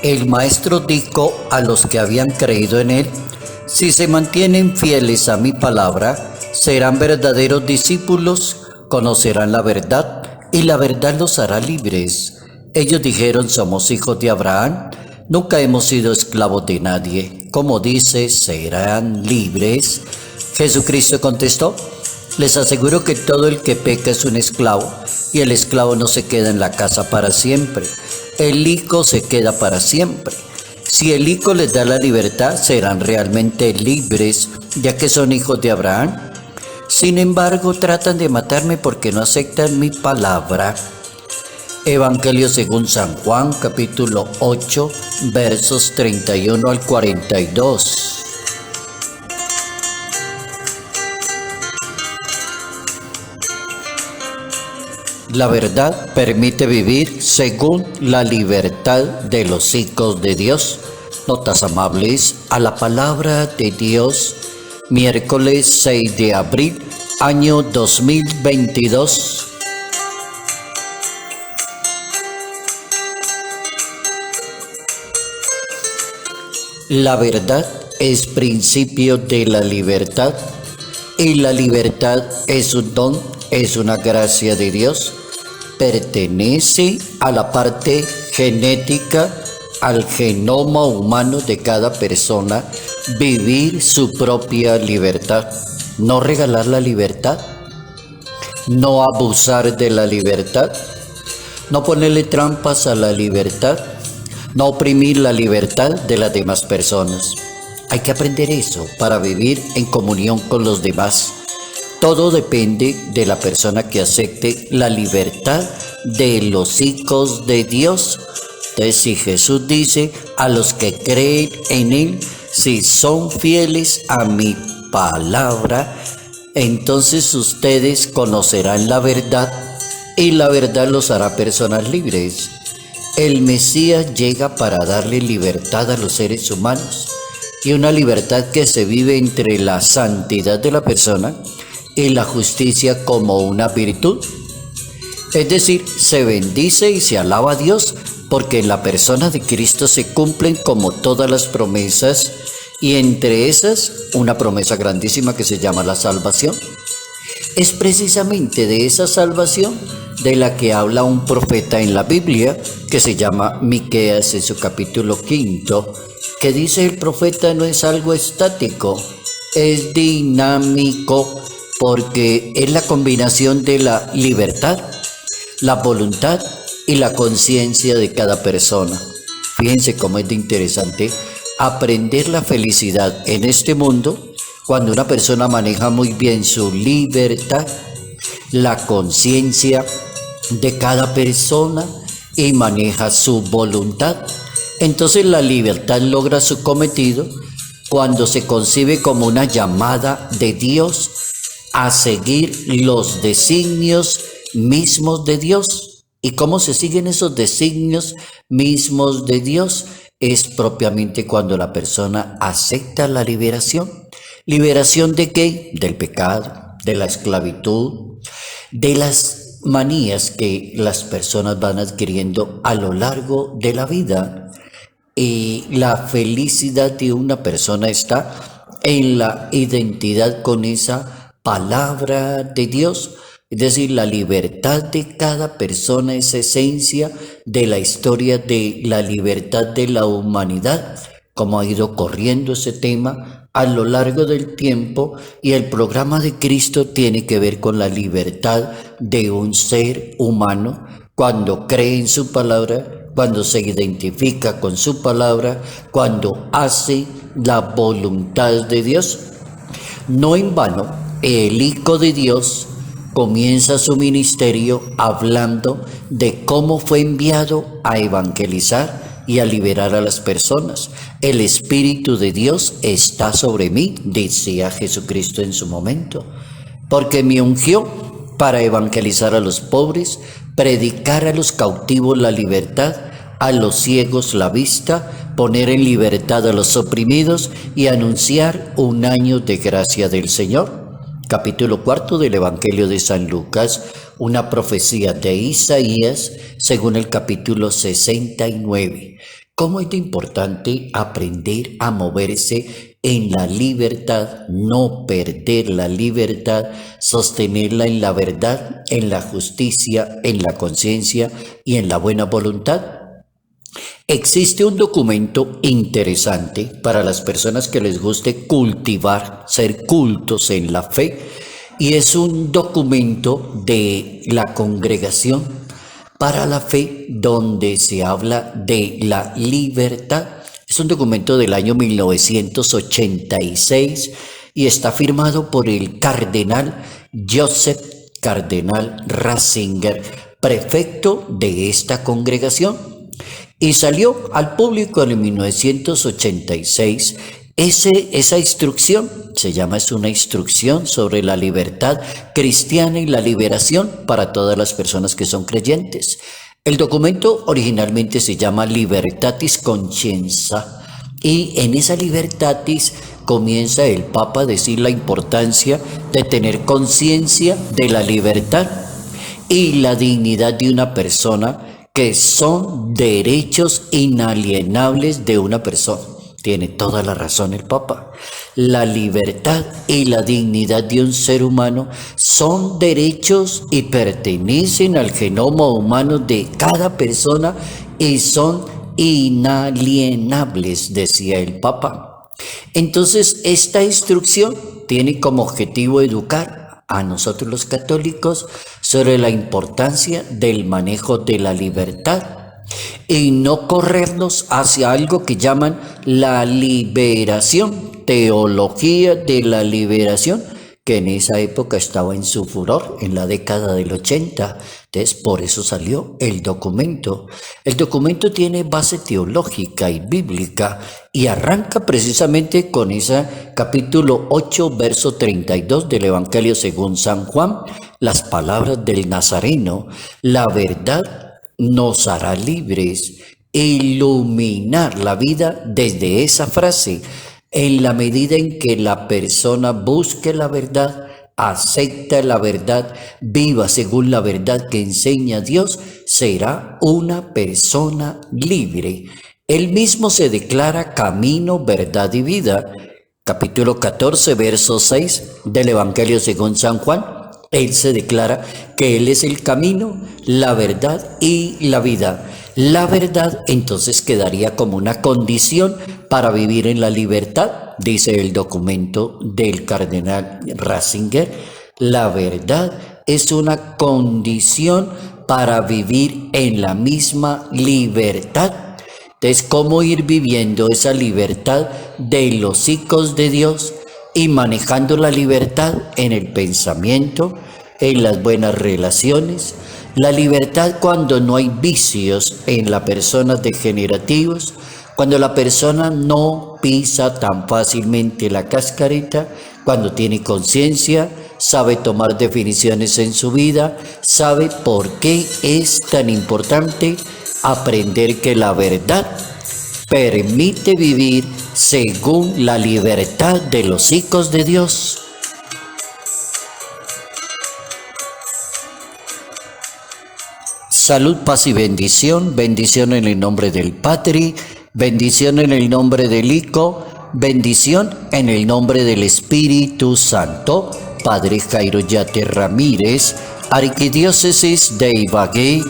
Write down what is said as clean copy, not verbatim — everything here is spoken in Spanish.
El maestro dijo a los que habían creído en él: si se mantienen fieles a mi palabra, serán verdaderos discípulos, conocerán la verdad y la verdad los hará libres. Ellos dijeron: somos hijos de Abraham, nunca hemos sido esclavos de nadie. Como dice, serán libres. Jesucristo contestó: les aseguro que todo el que peca es un esclavo, y el esclavo no se queda en la casa para siempre. El Hijo se queda para siempre. Si el Hijo les da la libertad, serán realmente libres, ya que son hijos de Abraham. Sin embargo, tratan de matarme porque no aceptan mi palabra. Evangelio según San Juan, capítulo 8, versos 31 al 42. La verdad permite vivir según la libertad de los hijos de Dios. Notas amables a la palabra de Dios, miércoles 6 de abril, año 2022. La verdad es principio de la libertad, y la libertad es un don, es una gracia de Dios. Pertenece a la parte genética, al genoma humano de cada persona, vivir su propia libertad. No regalar la libertad, no abusar de la libertad, no ponerle trampas a la libertad, no oprimir la libertad de las demás personas. Hay que aprender eso para vivir en comunión con los demás. Todo depende de la persona que acepte la libertad de los hijos de Dios. Entonces, si Jesús dice a los que creen en Él, si son fieles a mi palabra, entonces ustedes conocerán la verdad y la verdad los hará personas libres. El Mesías llega para darle libertad a los seres humanos, y una libertad que se vive entre la santidad de la persona y la justicia como una virtud. Es decir, se bendice y se alaba a Dios porque en la persona de Cristo se cumplen como todas las promesas, y entre esas una promesa grandísima que se llama la salvación. Es precisamente de esa salvación de la que habla un profeta en la Biblia que se llama Miqueas en su capítulo 5, que dice: el profeta no es algo estático, es dinámico, porque es la combinación de la libertad, la voluntad y la conciencia de cada persona. Fíjense cómo es de interesante aprender la felicidad en este mundo cuando una persona maneja muy bien su libertad, la conciencia de cada persona y maneja su voluntad. Entonces la libertad logra su cometido cuando se concibe como una llamada de Dios a seguir los designios mismos de Dios. ¿Y cómo se siguen esos designios mismos de Dios? Es propiamente cuando la persona acepta la liberación. ¿Liberación de qué? Del pecado, de la esclavitud, de las manías que las personas van adquiriendo a lo largo de la vida. Y la felicidad de una persona está en la identidad con esa palabra de Dios. Es decir, la libertad de cada persona es esencia de la historia de la libertad de la humanidad, como ha ido corriendo ese tema a lo largo del tiempo, y el programa de Cristo tiene que ver con la libertad de un ser humano cuando cree en su palabra, cuando se identifica con su palabra, cuando hace la voluntad de Dios. No en vano, el Hijo de Dios comienza su ministerio hablando de cómo fue enviado a evangelizar y a liberar a las personas. El Espíritu de Dios está sobre mí, decía Jesucristo en su momento, porque me ungió para evangelizar a los pobres, predicar a los cautivos la libertad, a los ciegos la vista, poner en libertad a los oprimidos y anunciar un año de gracia del Señor. Capítulo 4 del Evangelio de San Lucas, una profecía de Isaías según el capítulo 69. ¿Cómo es de importante aprender a moverse en la libertad, no perder la libertad, sostenerla en la verdad, en la justicia, en la conciencia y en la buena voluntad? Existe un documento interesante para las personas que les guste cultivar, ser cultos en la fe, y es un documento de la Congregación para la Fe donde se habla de la libertad. Es un documento del año 1986 y está firmado por el cardenal Joseph Cardenal Ratzinger, prefecto de esta congregación. Y salió al público en 1986 esa instrucción. Es una instrucción sobre la libertad cristiana y la liberación para todas las personas que son creyentes. El documento originalmente se llama Libertatis Conscientia, y en esa Libertatis comienza el Papa a decir la importancia de tener conciencia de la libertad y la dignidad de una persona, que son derechos inalienables de una persona. Tiene toda la razón el Papa. La libertad y la dignidad de un ser humano son derechos y pertenecen al genoma humano de cada persona y son inalienables, decía el Papa. Entonces, esta instrucción tiene como objetivo educar a nosotros los católicos sobre la importancia del manejo de la libertad y no corrernos hacia algo que llaman la liberación, teología de la liberación, que en esa época estaba en su furor, en la década del 80. Entonces, por eso salió el documento. El documento tiene base teológica y bíblica y arranca precisamente con ese capítulo 8, verso 32 del Evangelio según San Juan, las palabras del Nazareno: la verdad nos hará libres. Iluminar la vida desde esa frase. En la medida en que la persona busque la verdad, acepta la verdad, viva según la verdad que enseña Dios, será una persona libre. Él mismo se declara camino, verdad y vida. Capítulo 14, verso 6 del Evangelio según San Juan. Él se declara que Él es el camino, la verdad y la vida. La verdad entonces quedaría como una condición para vivir en la libertad, dice el documento del cardenal Ratzinger. La verdad es una condición para vivir en la misma libertad. Entonces, ¿cómo ir viviendo esa libertad de los hijos de Dios y manejando la libertad en el pensamiento, en las buenas relaciones? La libertad cuando no hay vicios en las personas degenerativos, cuando la persona no pisa tan fácilmente la cascarita, cuando tiene conciencia, sabe tomar definiciones en su vida, sabe por qué es tan importante aprender que la verdad permite vivir según la libertad de los hijos de Dios. Salud, paz y bendición. Bendición en el nombre del Padre, bendición en el nombre del Hijo, bendición en el nombre del Espíritu Santo. Padre Jairo Yate Ramírez, Arquidiócesis de Ibagué,